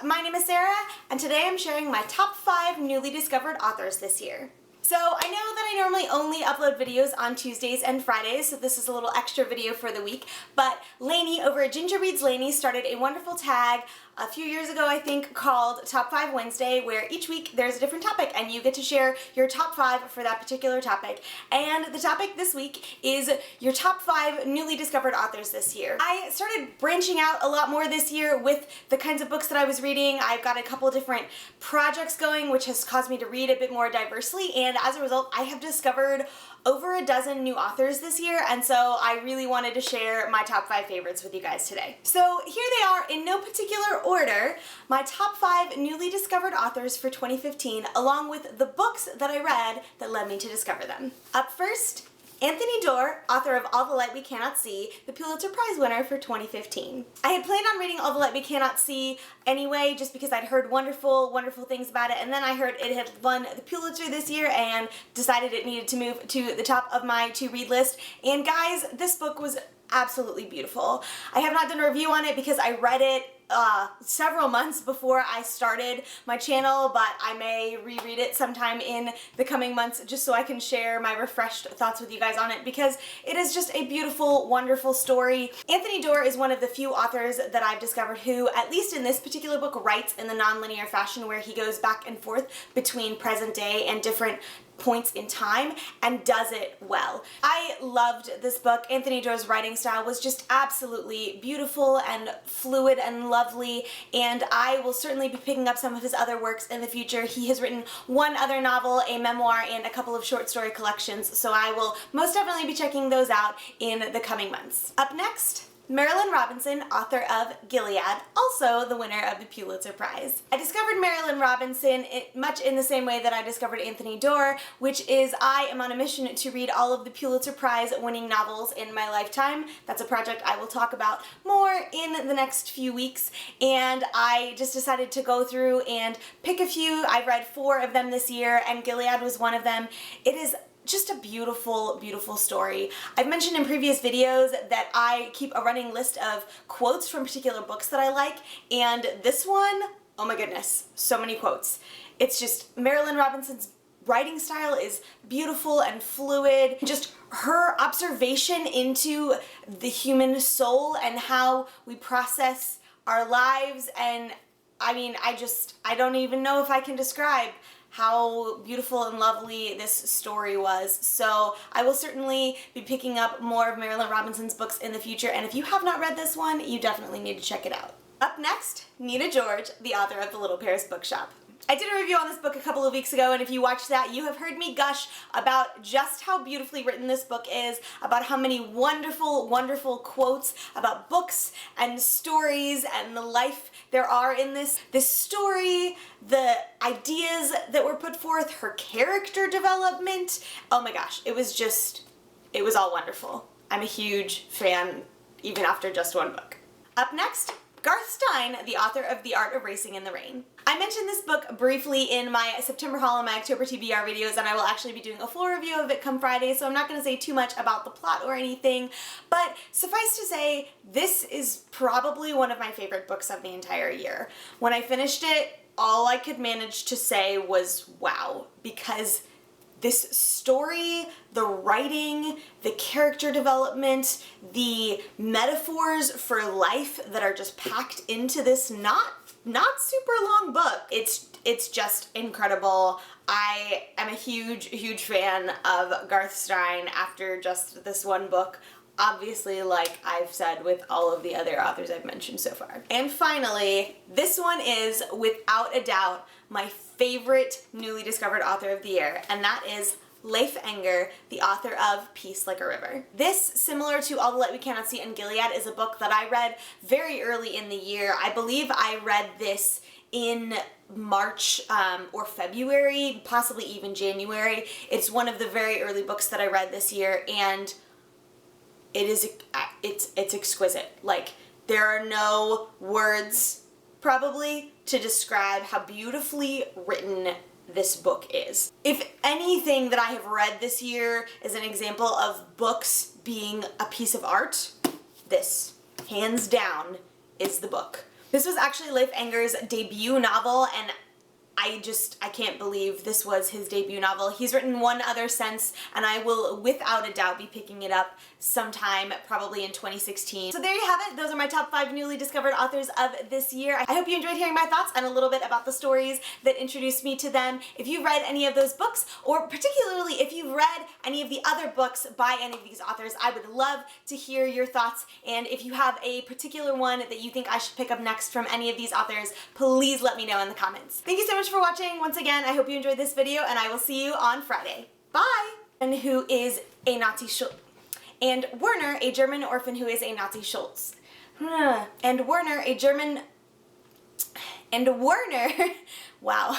my name is Sarah, and today I'm sharing my top 5 newly discovered authors this year. So I know that I normally only upload videos on Tuesdays and Fridays, so this is a little extra video for the week, but Lainey over at Ginger Reads Lainey started a wonderful tag a few years ago, I think, called Top 5 Wednesday, where each week there's a different topic and you get to share your top 5 for that particular topic. And the topic this week is your top 5 newly discovered authors this year. I started branching out a lot more this year with the kinds of books that I was reading. I've got a couple different projects going, which has caused me to read a bit more diversely, and as a result, I have discovered over a dozen new authors this year, and so I really wanted to share my top 5 favorites with you guys today. So here they are, in no particular order, my top 5 newly discovered authors for 2015, along with the books that I read that led me to discover them. Up first, Anthony Doerr, author of All the Light We Cannot See, the Pulitzer Prize winner for 2015. I had planned on reading All the Light We Cannot See anyway, just because I'd heard wonderful things about it, and then I heard it had won the Pulitzer this year and decided it needed to move to the top of my to-read list. And guys, this book was absolutely beautiful. I have not done a review on it because I read it several months before I started my channel, but I may reread it sometime in the coming months just so I can share my refreshed thoughts with you guys on it, because it is just a beautiful, wonderful story. Anthony Doerr is one of the few authors that I've discovered who, at least in this particular book, writes in the nonlinear fashion where he goes back and forth between present day and different points in time and does it well. I loved this book. Anthony Doerr's writing style was just absolutely beautiful and fluid and lovely, and I will certainly be picking up some of his other works in the future. He has written one other novel, a memoir, and a couple of short story collections, so I will most definitely be checking those out in the coming months. Up next, Marilynne Robinson, author of Gilead, also the winner of the Pulitzer Prize. I discovered Marilynne Robinson much in the same way that I discovered Anthony Doerr, which is I am on a mission to read all of the Pulitzer Prize winning novels in my lifetime. That's a project I will talk about more in the next few weeks, and I just decided to go through and pick a few. I read 4 of them this year, and Gilead was one of them. It is just a beautiful, beautiful story. I've mentioned in previous videos that I keep a running list of quotes from particular books that I like, and this one, oh my goodness, so many quotes. It's just, Marilynne Robinson's writing style is beautiful and fluid. Just her observation into the human soul and how we process our lives, and I mean, I don't even know if I can describe how beautiful and lovely this story was. So I will certainly be picking up more of Marilynne Robinson's books in the future, and if you have not read this one, you definitely need to check it out. Up next, Nina George, the author of The Little Paris Bookshop. I did a review on this book a couple of weeks ago, and if you watched that, you have heard me gush about just how beautifully written this book is, about how many wonderful, wonderful quotes about books and stories and the life there are in this story, the ideas that were put forth, her character development. Oh my gosh, it was all wonderful. I'm a huge fan, even after just one book. Up next, Garth Stein, the author of The Art of Racing in the Rain. I mentioned this book briefly in my September haul and my October TBR videos, and I will actually be doing a full review of it come Friday, so I'm not going to say too much about the plot or anything, but suffice to say, this is probably one of my favorite books of the entire year. When I finished it, all I could manage to say was wow, because this story, the writing, the character development, the metaphors for life that are just packed into this not super long book. It's just incredible. I am a huge fan of Garth Stein after just this one book. Obviously, like I've said with all of the other authors I've mentioned so far. And finally, this one is, without a doubt, my favorite newly discovered author of the year, and that is Leif Enger, the author of Peace Like a River. This, similar to All the Light We Cannot See and Gilead, is a book that I read very early in the year. I believe I read this in March or February, possibly even January. It's one of the very early books that I read this year, and it's exquisite. Like, there are no words probably to describe how beautifully written this book is. If anything that I have read this year is an example of books being a piece of art, this, hands down, is the book. This was actually Leif Enger's debut novel, and I can't believe this was his debut novel. He's written one other since, and I will without a doubt be picking it up sometime probably in 2016. So there you have it. Those are my top 5 newly discovered authors of this year. I hope you enjoyed hearing my thoughts and a little bit about the stories that introduced me to them. If you've read any of those books, or particularly if you've read any of the other books by any of these authors, I would love to hear your thoughts. And if you have a particular one that you think I should pick up next from any of these authors, please let me know in the comments. Thank you so much for watching. Once again, I hope you enjoyed this video, and I will see you on Friday. Bye! And who is a Nazi and Werner, a German orphan who is a Nazi Schultz. And Werner, a German... And Werner... Wow.